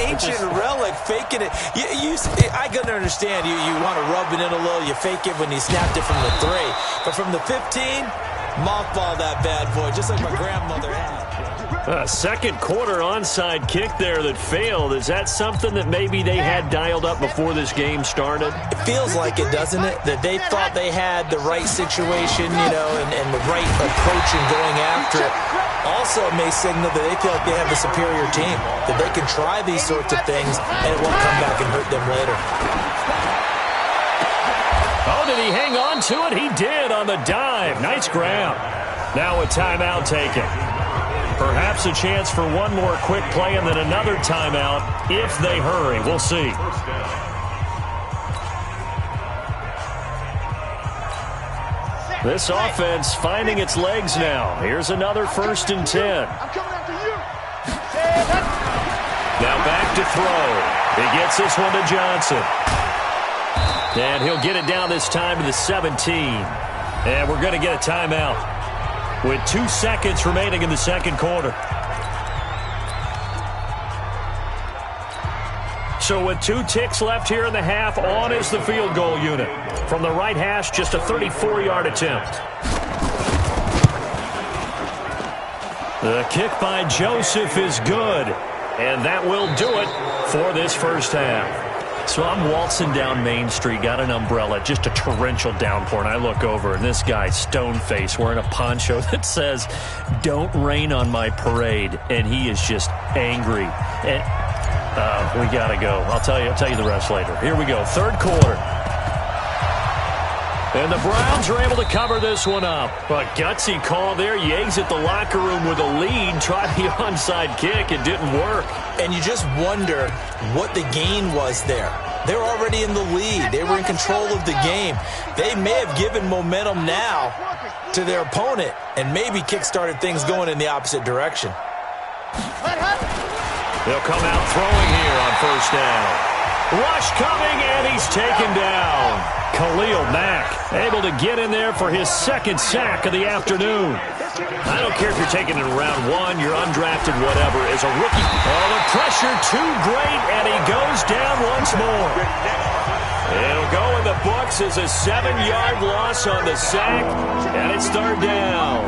ancient relic, faking it. I can understand you want to rub it in a little. You fake it when you snapped it from the 3. But from the 15, mothball that bad boy, just like my grandmother had. Second quarter onside kick there that failed. Is that something that maybe they had dialed up before this game started? It feels like it, doesn't it? That they thought they had the right situation, and the right approach in going after it. Also, it may signal that they feel like they have the superior team, that they can try these sorts of things, and it won't come back and hurt them later. Oh, did he hang on to it? He did on the dive. Nice grab. Now a timeout taken. Perhaps a chance for one more quick play and then another timeout if they hurry. We'll see. This offense finding its legs now. Here's another 1st and 10. Now back to throw. He gets this one to Johnson. And he'll get it down this time to the 17. And we're going to get a timeout with 2 seconds remaining in the second quarter. So with 2 ticks left here in the half, on is the field goal unit. From the right hash, just a 34-yard attempt. The kick by Joseph is good. And that will do it for this first half. So I'm waltzing down Main Street, got an umbrella, just a torrential downpour, and I look over, and this guy's stone-faced wearing a poncho that says, "Don't rain on my parade," and he is just angry. And we got to go. I'll tell you the rest later. Here we go, third quarter. And the Browns are able to cover this one up. A gutsy call there. You exit the locker room with a lead. Try the onside kick. It didn't work. And you just wonder what the gain was there. They were already in the lead. They were in control of the game. They may have given momentum now to their opponent and maybe kick-started things going in the opposite direction. They'll come out throwing here on first down. Rush coming, and he's taken down. Khalil Mack able to get in there for his second sack of the afternoon. I don't care if you're taking it in round 1, you're undrafted, whatever. As a rookie, the pressure too great, and he goes down once more. It'll go in the books as a 7-yard loss on the sack, and it's third down.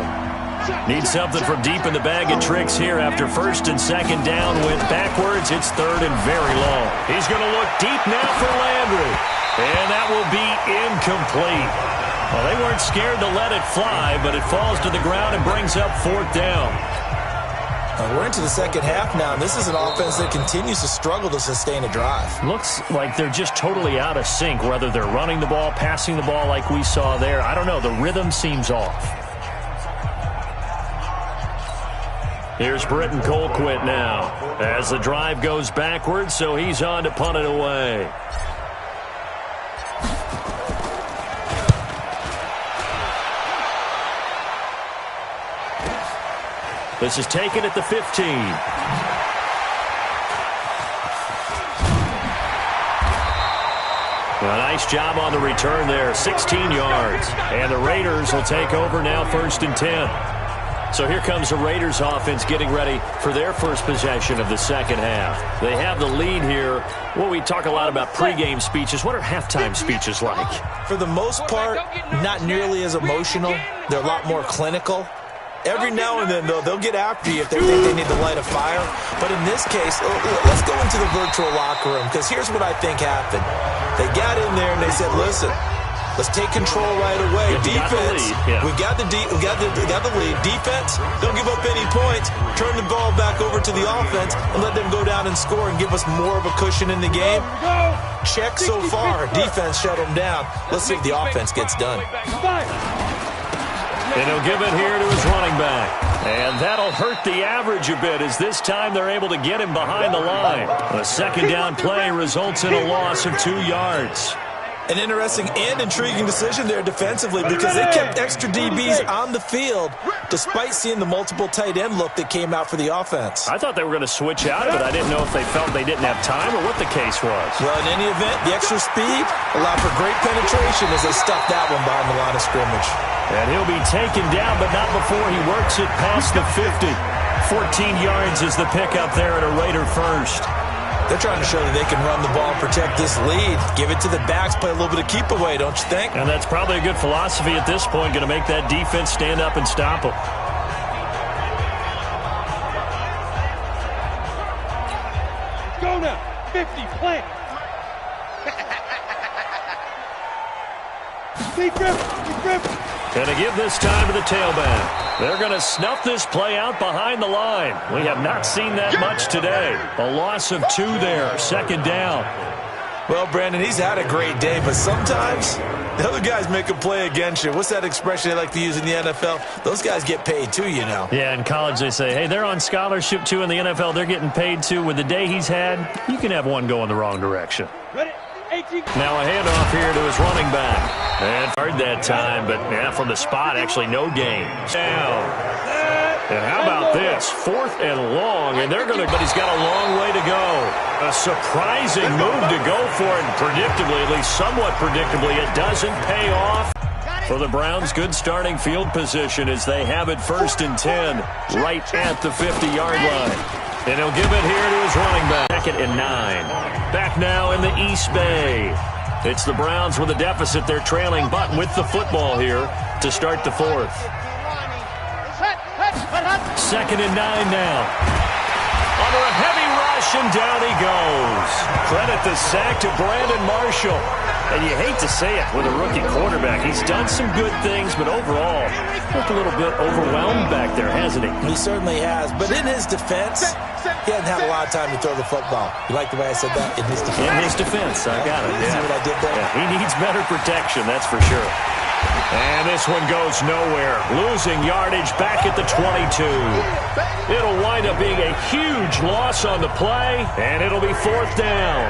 Need something from deep in the bag of tricks here after first and second down. Went backwards. It's third and very long. He's going to look deep now for Landry. And that will be incomplete. Well, they weren't scared to let it fly, but it falls to the ground and brings up fourth down. We're into the second half now, and this is an offense that continues to struggle to sustain a drive. Looks like they're just totally out of sync, whether they're running the ball, passing the ball like we saw there. I don't know. The rhythm seems off. Here's Britton Colquitt now as the drive goes backwards, so he's on to punt it away. This is taken at the 15. A nice job on the return there, 16 yards. And the Raiders will take over now, first and 10. So here comes the Raiders offense getting ready for their first possession of the second half. They have the lead here. Well, we talk a lot about pregame speeches. What are halftime speeches like? For the most part, not nearly as emotional. They're a lot more clinical. Every now and then, though, they'll get after you if they think they need to light a fire. But in this case, let's go into the virtual locker room, because here's what I think happened. They got in there and they said, listen, let's take control right away. Defense, we got the lead. Defense, don't give up any points. Turn the ball back over to the offense and let them go down and score and give us more of a cushion in the game. Check so far. Defense shut them down. Let's see if the offense gets done. And he'll give it here to his running back. And that'll hurt the average a bit, as this time they're able to get him behind the line. A second down play results in a loss of 2 yards. An interesting and intriguing decision there defensively, because they kept extra DBs on the field despite seeing the multiple tight end look that came out for the offense. I thought they were going to switch out of it. I didn't know if they felt they didn't have time or what the case was. Well, in any event, the extra speed allowed for great penetration as they stuffed that one behind the line of scrimmage. And he'll be taken down, but not before he works it past the 50. 14 yards is the pickup there at a Raider first. They're trying to show that they can run the ball and protect this lead. Give it to the backs, play a little bit of keep away, don't you think? And that's probably a good philosophy at this point, going to make that defense stand up and stop them. Go now. 50, plant. Deep grip. Going to give this time to the tailback. They're going to snuff this play out behind the line. We have not seen that much today. A loss of 2 there, second down. Well, Brandon, he's had a great day, but sometimes the other guys make a play against you. What's that expression they like to use in the NFL? Those guys get paid too, you know. Yeah, in college they say, hey, they're on scholarship too. In the NFL, they're getting paid too. With the day he's had, you can have one go in the wrong direction. Ready? 18. Now a handoff here to his running back. And hard that time, but yeah, from the spot, actually no gain. Down. And how about this? 4th and long, and they're going to, but he's got a long way to go. A surprising move to go for it, and predictably, at least somewhat predictably, it doesn't pay off. For the Browns, good starting field position as they have it 1st and 10, right at the 50-yard line. And he'll give it here to his running back. 2nd and 9. Back now in the East Bay. It's the Browns with a deficit. They're trailing, but with the football here to start the 4th. 2nd and 9 now. Under a heavy rush, and down he goes. Credit the sack to Brandon Marshall. And you hate to say it with a rookie quarterback. He's done some good things, but overall, looked a little bit overwhelmed back there, hasn't he? He certainly has. But in his defense, he hasn't had a lot of time to throw the football. You like the way I said that? In his defense. In his defense, I got it. See what I did there? Yeah, he needs better protection, that's for sure. And this one goes nowhere. Losing yardage back at the 22. It'll wind up being a huge loss on the play, and it'll be 4th down.